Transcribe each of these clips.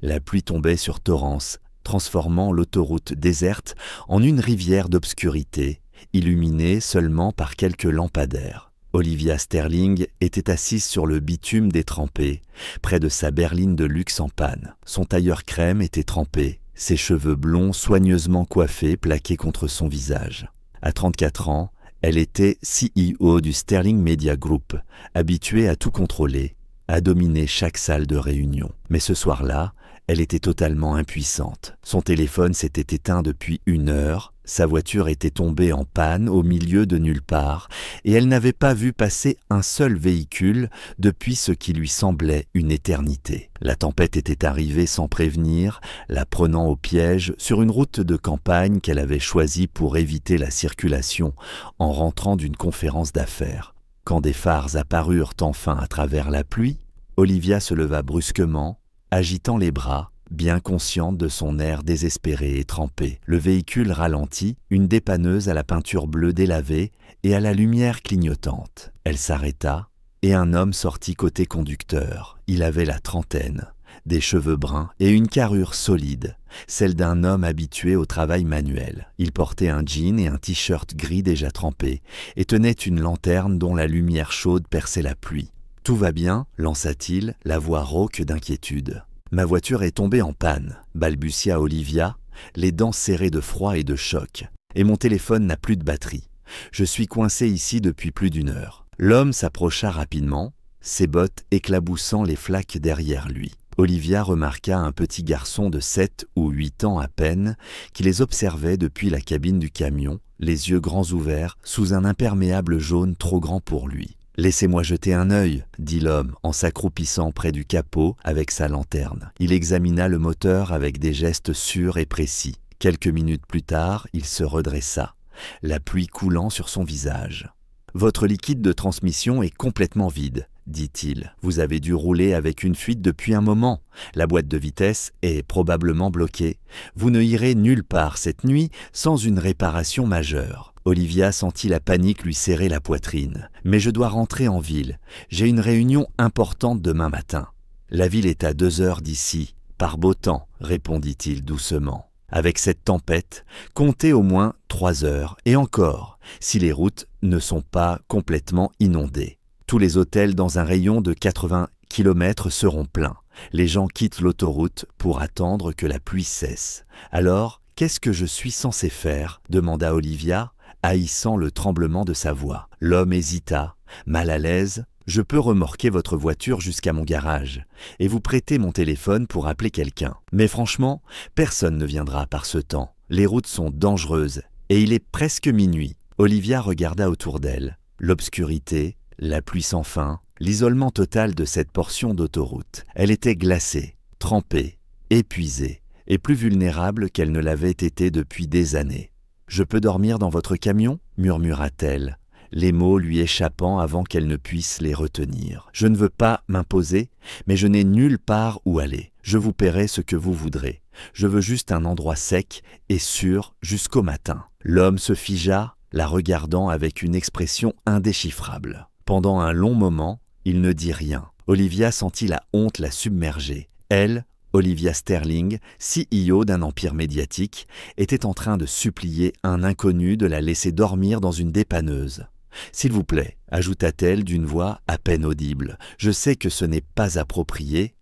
La pluie tombait sur Torrance, transformant l'autoroute déserte en une rivière d'obscurité, illuminée seulement par quelques lampadaires. Olivia Sterling était assise sur le bitume détrempé, près de sa berline de luxe en panne. Son tailleur crème était trempé, ses cheveux blonds soigneusement coiffés plaqués contre son visage. À 34 ans, elle était CEO du Sterling Media Group, habituée à tout contrôler, à dominer chaque salle de réunion. Mais ce soir-là, elle était totalement impuissante. Son téléphone s'était éteint depuis 1 heure, sa voiture était tombée en panne au milieu de nulle part, et elle n'avait pas vu passer un seul véhicule depuis ce qui lui semblait une éternité. La tempête était arrivée sans prévenir, la prenant au piège sur une route de campagne qu'elle avait choisie pour éviter la circulation en rentrant d'une conférence d'affaires. Quand des phares apparurent enfin à travers la pluie, Olivia se leva brusquement, agitant les bras, bien consciente de son air désespéré et trempé. Le véhicule ralentit, une dépanneuse à la peinture bleue délavée et à la lumière clignotante. Elle s'arrêta et un homme sortit côté conducteur. Il avait la trentaine, des cheveux bruns et une carrure solide, celle d'un homme habitué au travail manuel. Il portait un jean et un t-shirt gris déjà trempé et tenait une lanterne dont la lumière chaude perçait la pluie. « Tout va bien ?» lança-t-il, la voix rauque d'inquiétude. « Ma voiture est tombée en panne » balbutia Olivia, les dents serrées de froid et de choc. « Et mon téléphone n'a plus de batterie. Je suis coincé ici depuis plus d'1 heure. » L'homme s'approcha rapidement, ses bottes éclaboussant les flaques derrière lui. Olivia remarqua un petit garçon de 7 ou 8 ans à peine qui les observait depuis la cabine du camion, les yeux grands ouverts sous un imperméable jaune trop grand pour lui. « Laissez-moi jeter un œil, » dit l'homme en s'accroupissant près du capot avec sa lanterne. Il examina le moteur avec des gestes sûrs et précis. Quelques minutes plus tard, il se redressa, la pluie coulant sur son visage. « Votre liquide de transmission est complètement vide, » dit-il. « Vous avez dû rouler avec une fuite depuis un moment. La boîte de vitesse est probablement bloquée. Vous ne irez nulle part cette nuit sans une réparation majeure. » Olivia sentit la panique lui serrer la poitrine. « Mais je dois rentrer en ville. J'ai une réunion importante demain matin. »« La ville est à 2 heures d'ici, par beau temps, » répondit-il doucement. « Avec cette tempête, comptez au moins 3 heures, et encore, si les routes ne sont pas complètement inondées. Tous les hôtels dans un rayon de 80 km seront pleins. Les gens quittent l'autoroute pour attendre que la pluie cesse. Alors, qu'est-ce que je suis censé faire ?» demanda Olivia, haïssant le tremblement de sa voix. L'homme hésita, mal à l'aise. « Je peux remorquer votre voiture jusqu'à mon garage et vous prêter mon téléphone pour appeler quelqu'un. Mais franchement, personne ne viendra par ce temps. Les routes sont dangereuses et il est presque minuit. » Olivia regarda autour d'elle. L'obscurité, la pluie sans fin, l'isolement total de cette portion d'autoroute. Elle était glacée, trempée, épuisée et plus vulnérable qu'elle ne l'avait été depuis des années. « Je peux dormir dans votre camion ?» murmura-t-elle, les mots lui échappant avant qu'elle ne puisse les retenir. « Je ne veux pas m'imposer, mais je n'ai nulle part où aller. Je vous paierai ce que vous voudrez. Je veux juste un endroit sec et sûr jusqu'au matin. » L'homme se figea, la regardant avec une expression indéchiffrable. Pendant un long moment, il ne dit rien. Olivia sentit la honte la submerger. Elle, Olivia Sterling, CEO d'un empire médiatique, était en train de supplier un inconnu de la laisser dormir dans une dépanneuse. « S'il vous plaît », ajouta-t-elle d'une voix à peine audible, « je sais que ce n'est pas approprié,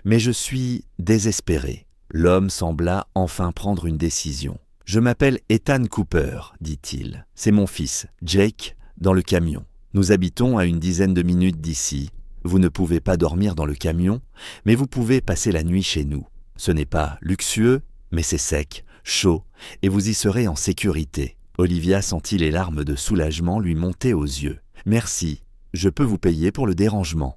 mais je suis désespérée. » L'homme sembla enfin prendre une décision. « Je m'appelle Ethan Cooper, » dit-il. « C'est mon fils, Jake, dans le camion. Nous habitons à une dizaine de minutes d'ici. Vous ne pouvez pas dormir dans le camion, mais vous pouvez passer la nuit chez nous. Ce n'est pas luxueux, mais c'est sec, chaud, et vous y serez en sécurité. » Olivia sentit les larmes de soulagement lui monter aux yeux. « Merci, je peux vous payer pour le dérangement. »«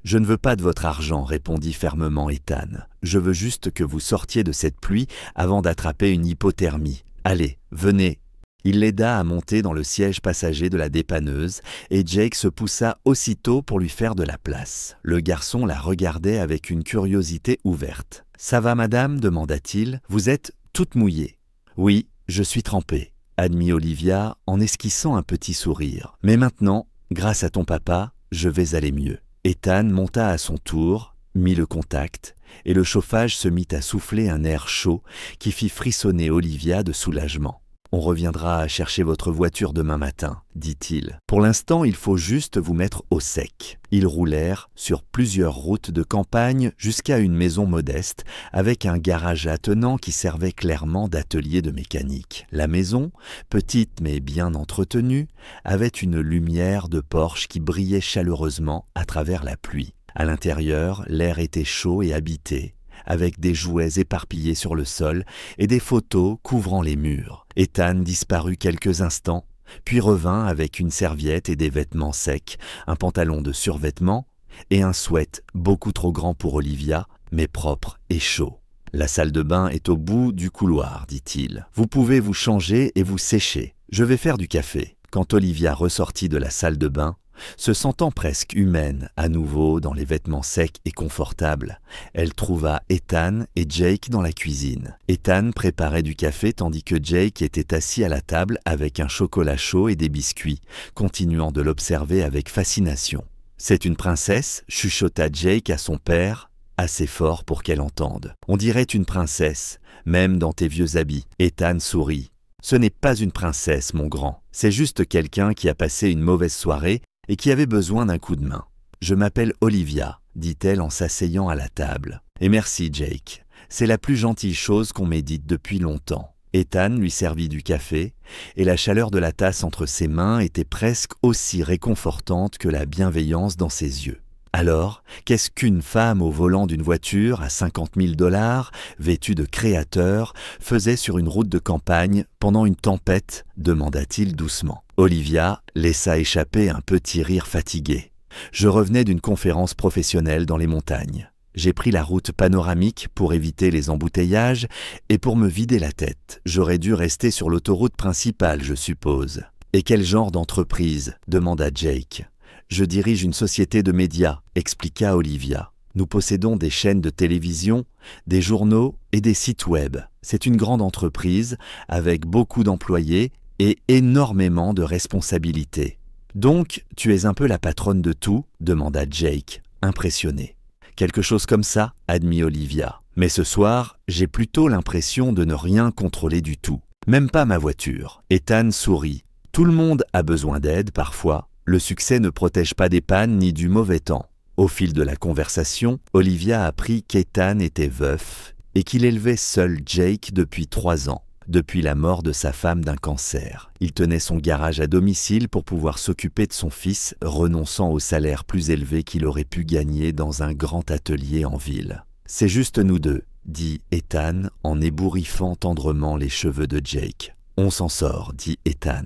Je ne veux pas de votre argent, » répondit fermement Ethan. « Je veux juste que vous sortiez de cette pluie avant d'attraper une hypothermie. Allez, venez. » Il l'aida à monter dans le siège passager de la dépanneuse et Jake se poussa aussitôt pour lui faire de la place. Le garçon la regardait avec une curiosité ouverte. « Ça va, madame ?» demanda-t-il. « Vous êtes toute mouillée. »« Oui, je suis trempée, » admit Olivia en esquissant un petit sourire. « Mais maintenant, grâce à ton papa, je vais aller mieux. » Ethan monta à son tour, mit le contact, et le chauffage se mit à souffler un air chaud qui fit frissonner Olivia de soulagement. « On reviendra chercher votre voiture demain matin, dit-il. Pour l'instant, il faut juste vous mettre au sec. » Ils roulèrent sur plusieurs routes de campagne jusqu'à une maison modeste avec un garage attenant qui servait clairement d'atelier de mécanique. La maison, petite mais bien entretenue, avait une lumière de porche qui brillait chaleureusement à travers la pluie. À l'intérieur, l'air était chaud et habité, avec des jouets éparpillés sur le sol et des photos couvrant les murs. Ethan disparut quelques instants, puis revint avec une serviette et des vêtements secs, un pantalon de survêtement et un sweat beaucoup trop grand pour Olivia, mais propre et chaud. « La salle de bain est au bout du couloir, dit-il. Vous pouvez vous changer et vous sécher. Je vais faire du café. » Quand Olivia ressortit de la salle de bain, se sentant presque humaine à nouveau dans les vêtements secs et confortables, elle trouva Ethan et Jake dans la cuisine. Ethan préparait du café tandis que Jake était assis à la table avec un chocolat chaud et des biscuits, continuant de l'observer avec fascination. « C'est une princesse » chuchota Jake à son père, assez fort pour qu'elle entende. « On dirait une princesse, même dans tes vieux habits. » Ethan sourit. « Ce n'est pas une princesse, mon grand. C'est juste quelqu'un qui a passé une mauvaise soirée et qui avait besoin d'un coup de main. Je m'appelle Olivia, dit-elle en s'asseyant à la table. Et merci, Jake. C'est la plus gentille chose qu'on m'ait dite depuis longtemps. » Ethan lui servit du café, et la chaleur de la tasse entre ses mains était presque aussi réconfortante que la bienveillance dans ses yeux. Alors, qu'est-ce qu'une femme au volant d'une voiture à 50 000 $, vêtue de créateur, faisait sur une route de campagne pendant une tempête ? Demanda-t-il doucement. Olivia laissa échapper un petit rire fatigué. Je revenais d'une conférence professionnelle dans les montagnes. J'ai pris la route panoramique pour éviter les embouteillages et pour me vider la tête. J'aurais dû rester sur l'autoroute principale, je suppose. Et quel genre d'entreprise ? Demanda Jake. Je dirige une société de médias, expliqua Olivia. Nous possédons des chaînes de télévision, des journaux et des sites web. C'est une grande entreprise avec beaucoup d'employés et énormément de responsabilités. Donc, tu es un peu la patronne de tout ? Demanda Jake, impressionné. Quelque chose comme ça, admit Olivia. Mais ce soir, j'ai plutôt l'impression de ne rien contrôler du tout. Même pas ma voiture. Ethan sourit. Tout le monde a besoin d'aide parfois. Le succès ne protège pas des pannes ni du mauvais temps. Au fil de la conversation, Olivia apprit qu'Ethan était veuf et qu'il élevait seul Jake depuis 3 ans, depuis la mort de sa femme d'un cancer. Il tenait son garage à domicile pour pouvoir s'occuper de son fils, renonçant au salaire plus élevé qu'il aurait pu gagner dans un grand atelier en ville. « C'est juste nous deux », dit Ethan en ébouriffant tendrement les cheveux de Jake. « On s'en sort, dit Ethan.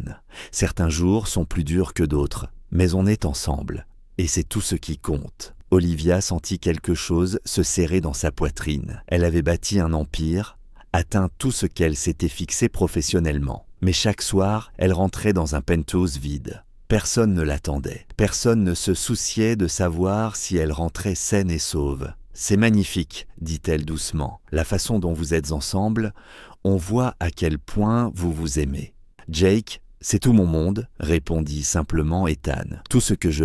Certains jours sont plus durs que d'autres, mais on est ensemble, et c'est tout ce qui compte. » Olivia sentit quelque chose se serrer dans sa poitrine. Elle avait bâti un empire, atteint tout ce qu'elle s'était fixé professionnellement. Mais chaque soir, elle rentrait dans un penthouse vide. Personne ne l'attendait. Personne ne se souciait de savoir si elle rentrait saine et sauve. « C'est magnifique, dit-elle doucement. La façon dont vous êtes ensemble, on voit à quel point vous vous aimez. »« Jake, c'est tout mon monde, » répondit simplement Ethan. « Tout ce que je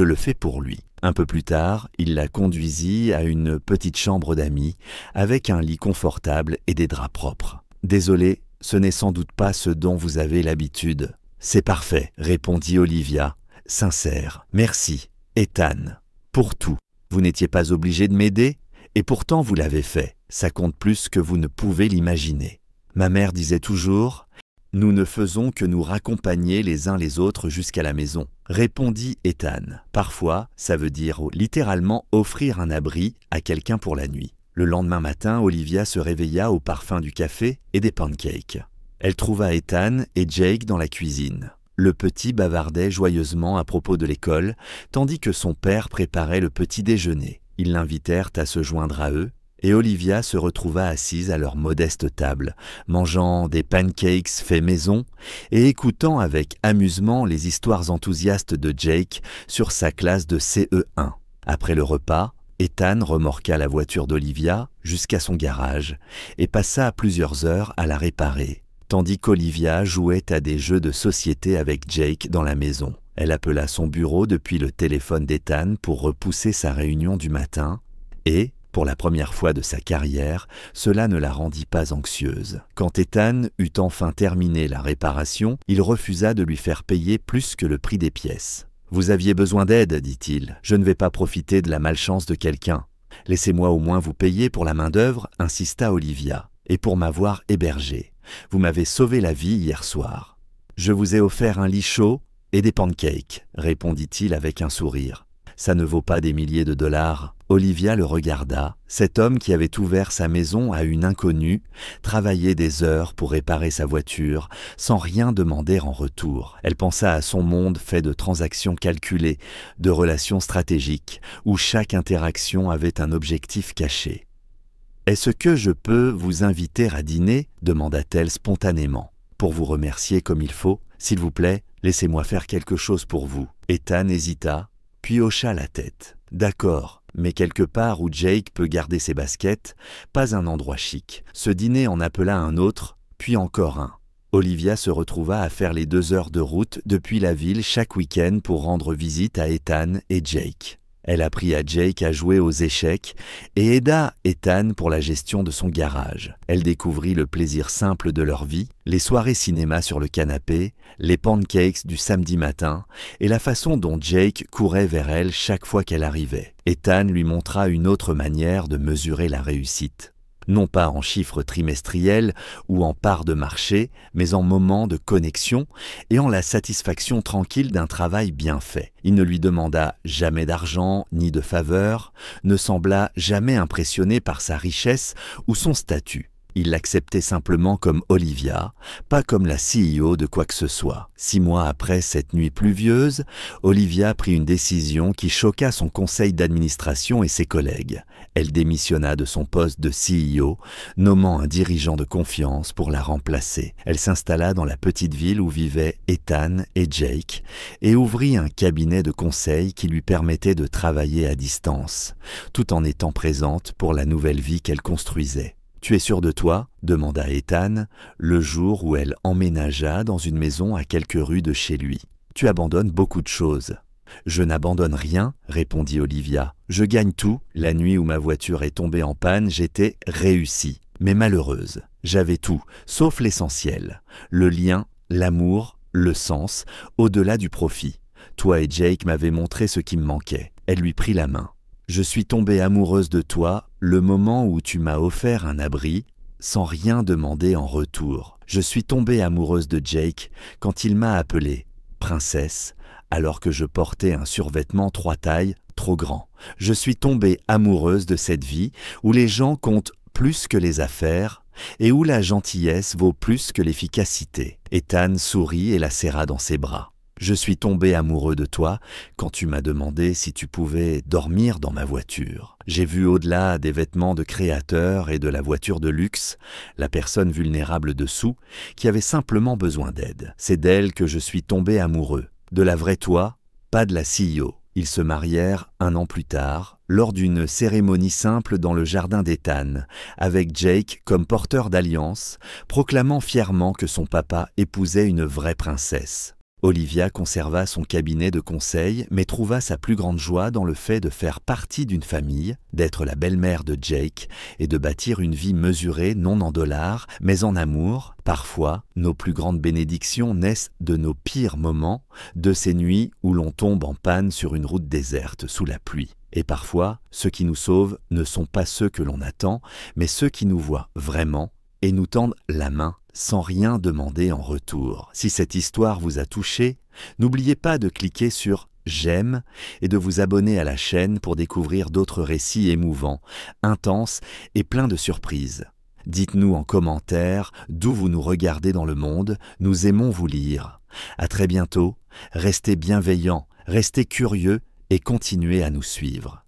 le fais pour lui. » Un peu plus tard, il la conduisit à une petite chambre d'amis, avec un lit confortable et des draps propres. « Désolé, ce n'est sans doute pas ce dont vous avez l'habitude. »« C'est parfait, » répondit Olivia, sincère. « Merci, Ethan, pour tout. Vous n'étiez pas obligé de m'aider, et pourtant vous l'avez fait. Ça compte plus que vous ne pouvez l'imaginer. Ma mère disait toujours « Nous ne faisons que nous raccompagner les uns les autres jusqu'à la maison », répondit Ethan. Parfois, ça veut dire littéralement offrir un abri à quelqu'un pour la nuit. Le lendemain matin, Olivia se réveilla au parfum du café et des pancakes. Elle trouva Ethan et Jake dans la cuisine. Le petit bavardait joyeusement à propos de l'école, tandis que son père préparait le petit déjeuner. Ils l'invitèrent à se joindre à eux, et Olivia se retrouva assise à leur modeste table, mangeant des pancakes faits maison et écoutant avec amusement les histoires enthousiastes de Jake sur sa classe de CE1. Après le repas, Ethan remorqua la voiture d'Olivia jusqu'à son garage et passa plusieurs heures à la réparer, tandis qu'Olivia jouait à des jeux de société avec Jake dans la maison. Elle appela son bureau depuis le téléphone d'Ethan pour repousser sa réunion du matin Et, pour la première fois de sa carrière, cela ne la rendit pas anxieuse. Quand Ethan eut enfin terminé la réparation, il refusa de lui faire payer plus que le prix des pièces. « Vous aviez besoin d'aide, dit-il. Je ne vais pas profiter de la malchance de quelqu'un. Laissez-moi au moins vous payer pour la main-d'œuvre, insista Olivia, et pour m'avoir hébergé. Vous m'avez sauvé la vie hier soir. Je vous ai offert un lit chaud et des pancakes, répondit-il avec un sourire. Ça ne vaut pas des milliers de dollars. Olivia le regarda. Cet homme qui avait ouvert sa maison à une inconnue travaillait des heures pour réparer sa voiture sans rien demander en retour. Elle pensa à son monde fait de transactions calculées, de relations stratégiques, où chaque interaction avait un objectif caché. « Est-ce que je peux vous inviter à dîner ?» demanda-t-elle spontanément. « Pour vous remercier comme il faut, s'il vous plaît, laissez-moi faire quelque chose pour vous. » Ethan hésita, puis hocha la tête. « D'accord. Mais quelque part où Jake peut garder ses baskets, pas un endroit chic. » Ce dîner en appela un autre, puis encore un. Olivia se retrouva à faire les 2 heures de route depuis la ville chaque week-end pour rendre visite à Ethan et Jake. Elle apprit à Jake à jouer aux échecs et aida Ethan pour la gestion de son garage. Elle découvrit le plaisir simple de leur vie, les soirées cinéma sur le canapé, les pancakes du samedi matin et la façon dont Jake courait vers elle chaque fois qu'elle arrivait. Ethan lui montra une autre manière de mesurer la réussite. Non pas en chiffres trimestriels ou en parts de marché, mais en moments de connexion et en la satisfaction tranquille d'un travail bien fait. Il ne lui demanda jamais d'argent ni de faveur, ne sembla jamais impressionné par sa richesse ou son statut. Il l'acceptait simplement comme Olivia, pas comme la CEO de quoi que ce soit. 6 mois après cette nuit pluvieuse, Olivia prit une décision qui choqua son conseil d'administration et ses collègues. Elle démissionna de son poste de CEO, nommant un dirigeant de confiance pour la remplacer. Elle s'installa dans la petite ville où vivaient Ethan et Jake et ouvrit un cabinet de conseil qui lui permettait de travailler à distance, tout en étant présente pour la nouvelle vie qu'elle construisait. « Tu es sûr de toi ?» demanda Ethan, le jour où elle emménagea dans une maison à quelques rues de chez lui. « Tu abandonnes beaucoup de choses. »« Je n'abandonne rien, » répondit Olivia. « Je gagne tout. La nuit où ma voiture est tombée en panne, j'étais réussie, mais malheureuse. J'avais tout, sauf l'essentiel. Le lien, l'amour, le sens, au-delà du profit. Toi et Jake m'avez montré ce qui me manquait. » Elle lui prit la main. « Je suis tombée amoureuse de toi le moment où tu m'as offert un abri sans rien demander en retour. Je suis tombée amoureuse de Jake quand il m'a appelée « princesse » alors que je portais un survêtement 3 tailles trop grand. Je suis tombée amoureuse de cette vie où les gens comptent plus que les affaires et où la gentillesse vaut plus que l'efficacité. » Ethan sourit et la serra dans ses bras. « Je suis tombé amoureux de toi quand tu m'as demandé si tu pouvais dormir dans ma voiture. J'ai vu au-delà des vêtements de créateur et de la voiture de luxe, la personne vulnérable dessous qui avait simplement besoin d'aide. C'est d'elle que je suis tombé amoureux. De la vraie toi, pas de la CEO. » Ils se marièrent 1 an plus tard, lors d'une cérémonie simple dans le jardin d'Ethan, avec Jake comme porteur d'alliance, proclamant fièrement que son papa épousait une vraie princesse. Olivia conserva son cabinet de conseil, mais trouva sa plus grande joie dans le fait de faire partie d'une famille, d'être la belle-mère de Jake et de bâtir une vie mesurée non en dollars, mais en amour. Parfois, nos plus grandes bénédictions naissent de nos pires moments, de ces nuits où l'on tombe en panne sur une route déserte sous la pluie. Et parfois, ceux qui nous sauvent ne sont pas ceux que l'on attend, mais ceux qui nous voient vraiment et nous tendent la main sans rien demander en retour. Si cette histoire vous a touché, n'oubliez pas de cliquer sur « J'aime » et de vous abonner à la chaîne pour découvrir d'autres récits émouvants, intenses et pleins de surprises. Dites-nous en commentaire d'où vous nous regardez dans le monde, nous aimons vous lire. À très bientôt, restez bienveillants, restez curieux et continuez à nous suivre.